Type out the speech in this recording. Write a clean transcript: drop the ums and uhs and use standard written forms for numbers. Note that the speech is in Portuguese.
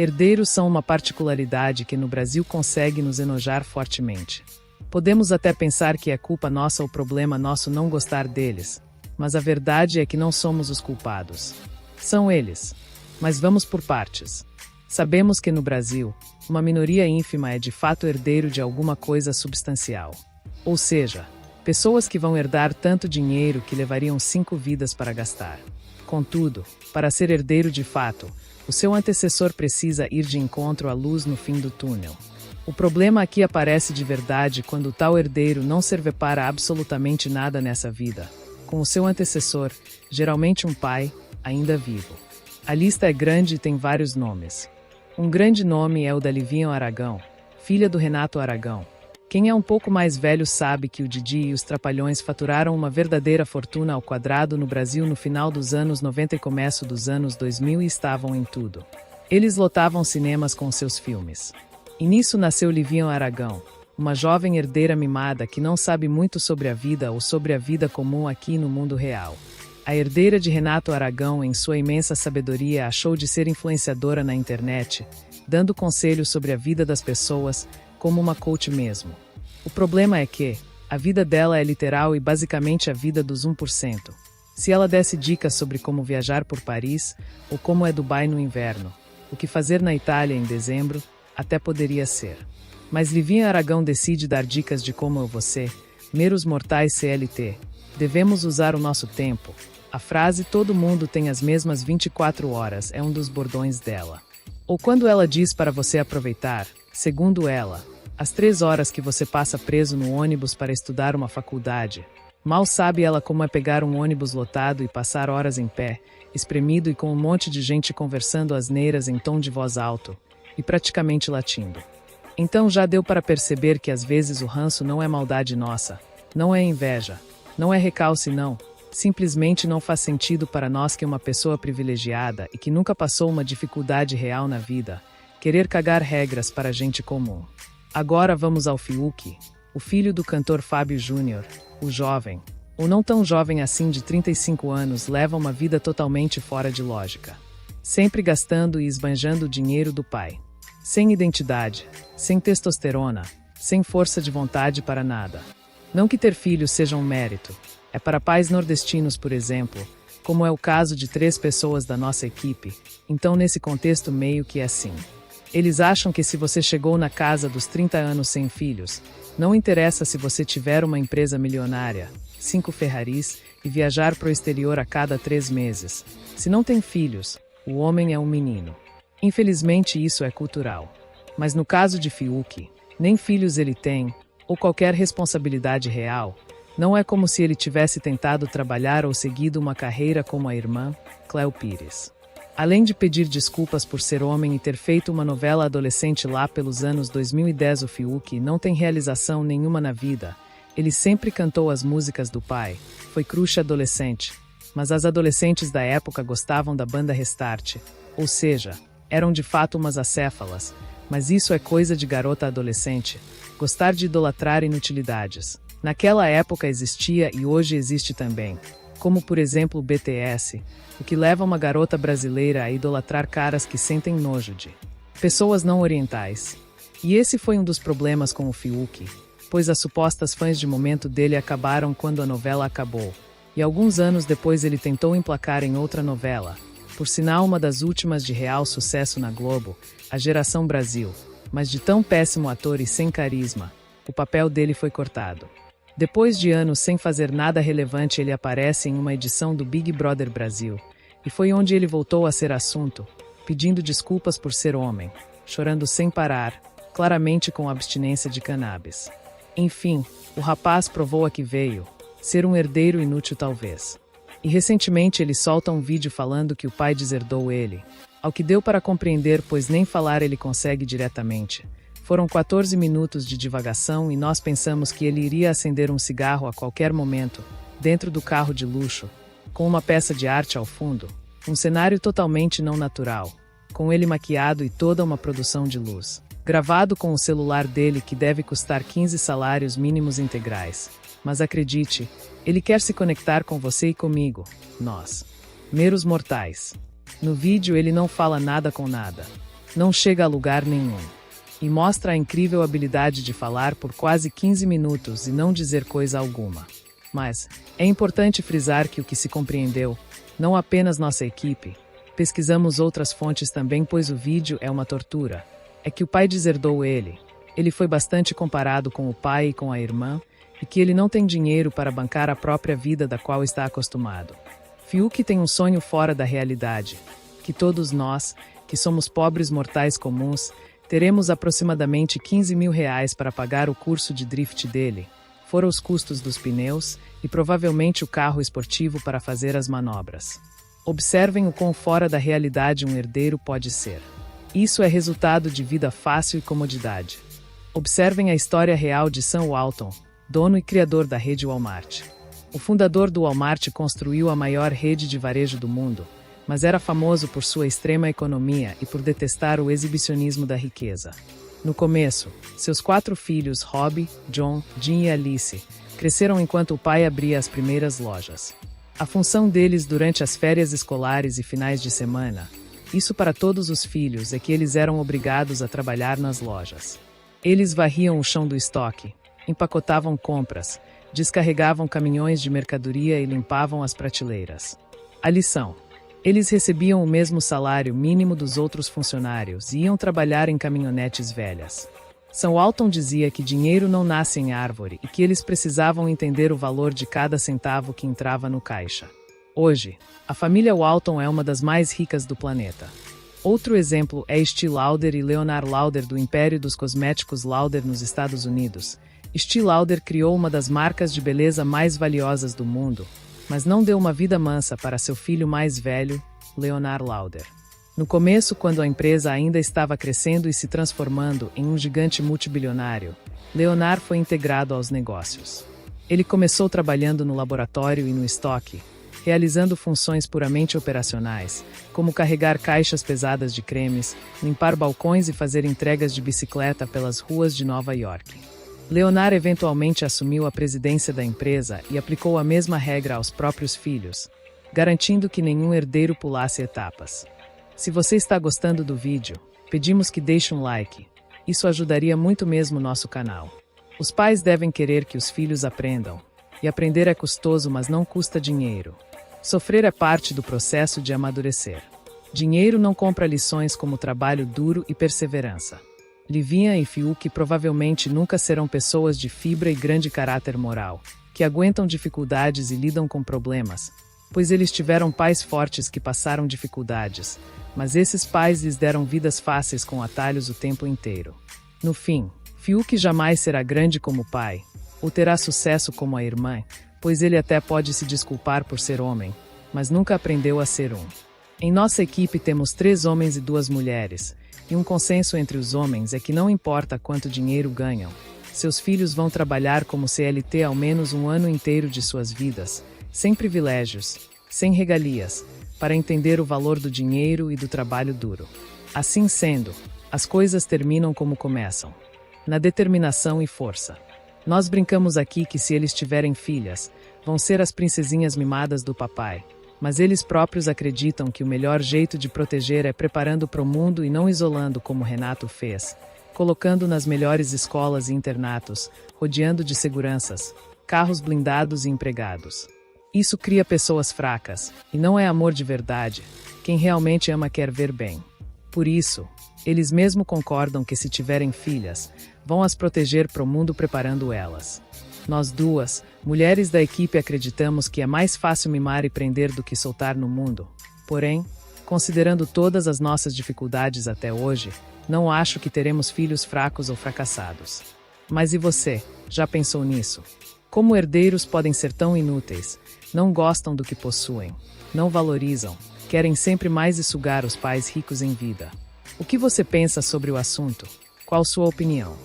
Herdeiros são uma particularidade que no Brasil consegue nos enojar fortemente. Podemos até pensar que é culpa nossa ou problema nosso não gostar deles, mas a verdade é que não somos os culpados. São eles. Mas vamos por partes. Sabemos que no Brasil, uma minoria ínfima é de fato herdeiro de alguma coisa substancial. Ou seja, pessoas que vão herdar tanto dinheiro que levariam 5 vidas para gastar. Contudo, para ser herdeiro de fato, o seu antecessor precisa ir de encontro à luz no fim do túnel. O problema aqui aparece de verdade quando o tal herdeiro não serve para absolutamente nada nessa vida, com o seu antecessor, geralmente um pai, ainda vivo. A lista é grande e tem vários nomes. Um grande nome é o da Livinha Aragão, filha do Renato Aragão. Quem é um pouco mais velho sabe que o Didi e os Trapalhões faturaram uma verdadeira fortuna ao quadrado no Brasil no final dos anos 90 e começo dos anos 2000 e estavam em tudo. Eles lotavam cinemas com seus filmes. E nisso nasceu Livinha Aragão, uma jovem herdeira mimada que não sabe muito sobre a vida ou sobre a vida comum aqui no mundo real. A herdeira de Renato Aragão, em sua imensa sabedoria, achou de ser influenciadora na internet, dando conselhos sobre a vida das pessoas, como uma coach mesmo. O problema é que a vida dela é literal e basicamente a vida dos 1%. Se ela desse dicas sobre como viajar por Paris, ou como é Dubai no inverno, o que fazer na Itália em dezembro, até poderia ser. Mas Livinha Aragão decide dar dicas de como eu você, meros mortais CLT, devemos usar o nosso tempo. A frase "todo mundo tem as mesmas 24 horas" é um dos bordões dela. Ou quando ela diz para você aproveitar, segundo ela, as 3 horas que você passa preso no ônibus para estudar uma faculdade. Mal sabe ela como é pegar um ônibus lotado e passar horas em pé, espremido e com um monte de gente conversando asneiras em tom de voz alto, e praticamente latindo. Então já deu para perceber que às vezes o ranço não é maldade nossa, não é inveja, não é recalque não, simplesmente não faz sentido para nós que uma pessoa privilegiada e que nunca passou uma dificuldade real na vida, querer cagar regras para gente comum. Agora vamos ao Fiuk, o filho do cantor Fábio Júnior, o jovem, ou não tão jovem assim de 35 anos, leva uma vida totalmente fora de lógica. Sempre gastando e esbanjando o dinheiro do pai. Sem identidade, sem testosterona, sem força de vontade para nada. Não que ter filhos seja um mérito. É para pais nordestinos, por exemplo, como é o caso de 3 pessoas da nossa equipe, então nesse contexto meio que é assim. Eles acham que se você chegou na casa dos 30 anos sem filhos, não interessa se você tiver uma empresa milionária, 5 Ferraris e viajar para o exterior a cada 3 meses. Se não tem filhos, o homem é um menino. Infelizmente isso é cultural. Mas no caso de Fiuk, nem filhos ele tem, ou qualquer responsabilidade real. Não é como se ele tivesse tentado trabalhar ou seguido uma carreira como a irmã, Cléo Pires. Além de pedir desculpas por ser homem e ter feito uma novela adolescente lá pelos anos 2010, o Fiuk não tem realização nenhuma na vida. Ele sempre cantou as músicas do pai, foi crush adolescente, mas as adolescentes da época gostavam da banda Restart, ou seja, eram de fato umas acéfalas, mas isso é coisa de garota adolescente, gostar de idolatrar inutilidades. Naquela época existia e hoje existe também, como por exemplo o BTS, o que leva uma garota brasileira a idolatrar caras que sentem nojo de pessoas não orientais. E esse foi um dos problemas com o Fiuk, pois as supostas fãs de momento dele acabaram quando a novela acabou, e alguns anos depois ele tentou emplacar em outra novela, por sinal uma das últimas de real sucesso na Globo, A Geração Brasil, mas de tão péssimo ator e sem carisma, o papel dele foi cortado. Depois de anos sem fazer nada relevante, ele aparece em uma edição do Big Brother Brasil, e foi onde ele voltou a ser assunto, pedindo desculpas por ser homem, chorando sem parar, claramente com abstinência de cannabis. Enfim, o rapaz provou a que veio, ser um herdeiro inútil talvez. E recentemente ele solta um vídeo falando que o pai deserdou ele, ao que deu para compreender, pois nem falar ele consegue diretamente. Foram 14 minutos de divagação e nós pensamos que ele iria acender um cigarro a qualquer momento, dentro do carro de luxo, com uma peça de arte ao fundo, um cenário totalmente não natural, com ele maquiado e toda uma produção de luz. Gravado com o celular dele que deve custar 15 salários mínimos integrais. Mas acredite, ele quer se conectar com você e comigo, nós, meros mortais. No vídeo ele não fala nada com nada. Não chega a lugar nenhum. E mostra a incrível habilidade de falar por quase 15 minutos e não dizer coisa alguma. Mas é importante frisar que o que se compreendeu, não apenas nossa equipe, pesquisamos outras fontes também, pois o vídeo é uma tortura, é que o pai deserdou ele. Ele foi bastante comparado com o pai e com a irmã, e que ele não tem dinheiro para bancar a própria vida da qual está acostumado. Fiuk tem um sonho fora da realidade, que todos nós, que somos pobres mortais comuns, teremos aproximadamente 15 mil reais para pagar o curso de drift dele, fora os custos dos pneus e provavelmente o carro esportivo para fazer as manobras. Observem o quão fora da realidade um herdeiro pode ser. Isso é resultado de vida fácil e comodidade. Observem a história real de Sam Walton, dono e criador da rede Walmart. O fundador do Walmart construiu a maior rede de varejo do mundo, mas era famoso por sua extrema economia e por detestar o exibicionismo da riqueza. No começo, seus 4 filhos, Robbie, John, Jim e Alice, cresceram enquanto o pai abria as primeiras lojas. A função deles durante as férias escolares e finais de semana, isso para todos os filhos, é que eles eram obrigados a trabalhar nas lojas. Eles varriam o chão do estoque, empacotavam compras, descarregavam caminhões de mercadoria e limpavam as prateleiras. A lição: eles recebiam o mesmo salário mínimo dos outros funcionários e iam trabalhar em caminhonetes velhas. Sam Walton dizia que dinheiro não nasce em árvore e que eles precisavam entender o valor de cada centavo que entrava no caixa. Hoje, a família Walton é uma das mais ricas do planeta. Outro exemplo é Estée Lauder e Leonard Lauder do Império dos Cosméticos Lauder nos Estados Unidos. Estée Lauder criou uma das marcas de beleza mais valiosas do mundo, mas não deu uma vida mansa para seu filho mais velho, Leonard Lauder. No começo, quando a empresa ainda estava crescendo e se transformando em um gigante multibilionário, Leonard foi integrado aos negócios. Ele começou trabalhando no laboratório e no estoque, realizando funções puramente operacionais, como carregar caixas pesadas de cremes, limpar balcões e fazer entregas de bicicleta pelas ruas de Nova York. Leonard eventualmente assumiu a presidência da empresa e aplicou a mesma regra aos próprios filhos, garantindo que nenhum herdeiro pulasse etapas. Se você está gostando do vídeo, pedimos que deixe um like. Isso ajudaria muito mesmo nosso canal. Os pais devem querer que os filhos aprendam. E aprender é custoso, mas não custa dinheiro. Sofrer é parte do processo de amadurecer. Dinheiro não compra lições como trabalho duro e perseverança. Livinha e Fiuk provavelmente nunca serão pessoas de fibra e grande caráter moral, que aguentam dificuldades e lidam com problemas, pois eles tiveram pais fortes que passaram dificuldades, mas esses pais lhes deram vidas fáceis com atalhos o tempo inteiro. No fim, Fiuk jamais será grande como o pai, ou terá sucesso como a irmã, pois ele até pode se desculpar por ser homem, mas nunca aprendeu a ser um. Em nossa equipe temos 3 homens e 2 mulheres, e um consenso entre os homens é que não importa quanto dinheiro ganham, seus filhos vão trabalhar como CLT ao menos um ano inteiro de suas vidas, sem privilégios, sem regalias, para entender o valor do dinheiro e do trabalho duro. Assim sendo, as coisas terminam como começam, na determinação e força. Nós brincamos aqui que se eles tiverem filhas, vão ser as princesinhas mimadas do papai, mas eles próprios acreditam que o melhor jeito de proteger é preparando para o mundo e não isolando como Renato fez, colocando nas melhores escolas e internatos, rodeando de seguranças, carros blindados e empregados. Isso cria pessoas fracas, e não é amor de verdade. Quem realmente ama quer ver bem. Por isso, eles mesmo concordam que se tiverem filhas, vão as proteger para o mundo preparando elas. Nós 2, mulheres da equipe, acreditamos que é mais fácil mimar e prender do que soltar no mundo. Porém, considerando todas as nossas dificuldades até hoje, não acho que teremos filhos fracos ou fracassados. Mas e você? Já pensou nisso? Como herdeiros podem ser tão inúteis? Não gostam do que possuem, não valorizam, querem sempre mais e sugar os pais ricos em vida. O que você pensa sobre o assunto? Qual sua opinião?